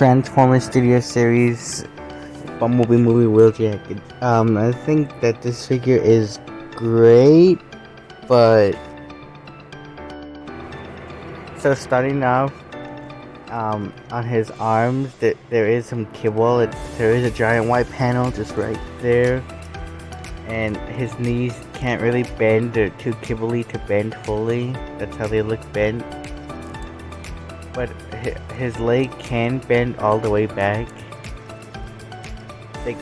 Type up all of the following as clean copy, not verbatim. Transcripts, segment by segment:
Transformers Studio Series Bumblebee movie Wheeljack. I think that this figure is great, but so starting off, on his arms, there is some kibble. There is a giant white panel just right there, and his knees can't really bend. They're too kibbly to bend fully. That's how they look bent. But his leg can bend all the way back. They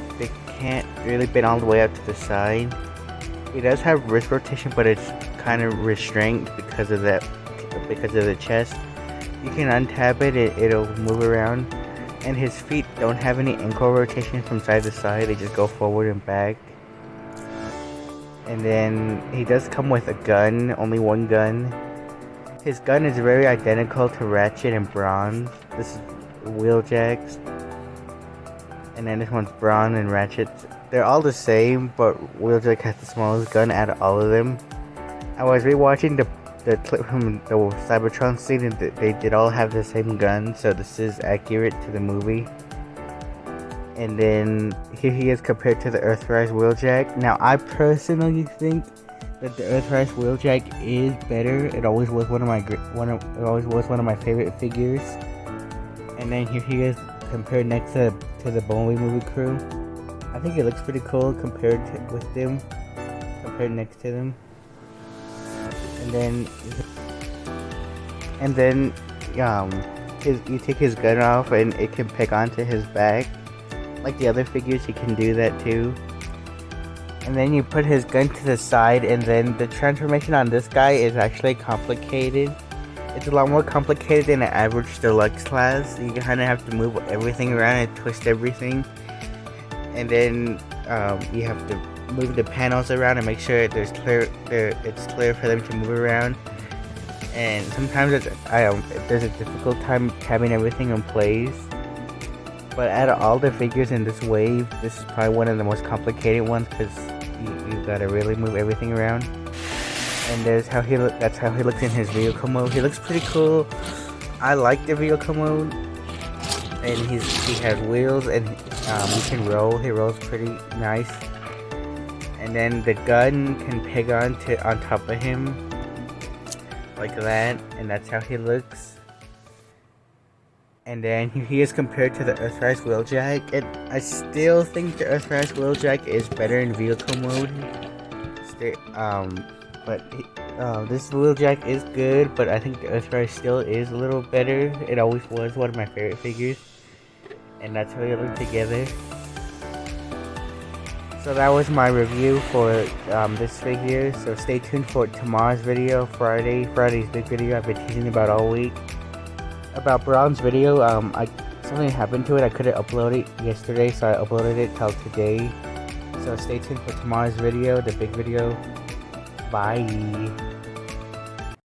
can't really bend all the way up to the side. He does have wrist rotation, but it's kind of restrained because of that, because of the chest. You can untap it, it'll move around. And his feet don't have any ankle rotation from side to side. They just go forward and back. And then he does come with a gun, only one gun. His gun is very identical to Ratchet and Bronze. This is Wheeljack's. And then this one's Brawn and Ratchet. They're all the same, but Wheeljack has the smallest gun out of all of them. I was rewatching the clip from the Cybertron scene, and they did all have the same gun, so this is accurate to the movie. And then here he is compared to the Earthrise Wheeljack. Now, I personally think that the Earthrise Wheeljack is better. It always was one of my favorite figures. And then here he is compared next to the Bumblebee movie crew. I think it looks pretty cool compared next to them. And then you take his gun off and it can pick onto his back. Like the other figures, he can do that too. And then you put his gun to the side, and then the transformation on this guy is actually complicated. It's a lot more complicated than an average deluxe class. You kind of have to move everything around and twist everything. And then you have to move the panels around and make sure it's clear for them to move around. And sometimes there's a difficult time having everything in place. But out of all the figures in this wave, this is probably one of the most complicated ones because you gotta really move everything around. And that's how he looks in his vehicle mode. He looks pretty cool. I like the vehicle mode. And he has wheels, and he can roll. He rolls pretty nice. And then the gun can peg on top of him like that, and that's how he looks. And then he is compared to the Earthrise Wheeljack, and I still think the Earthrise Wheeljack is better in vehicle mode. This Wheeljack is good, but I think the Earthrise still is a little better. It always was one of my favorite figures, and that's how they look together. So that was my review for this figure. So stay tuned for tomorrow's video, Friday's big video I've been teasing about all week. About Braun's video, something happened to it. I couldn't upload it yesterday, so I uploaded it till today. So stay tuned for tomorrow's video, the big video. Bye.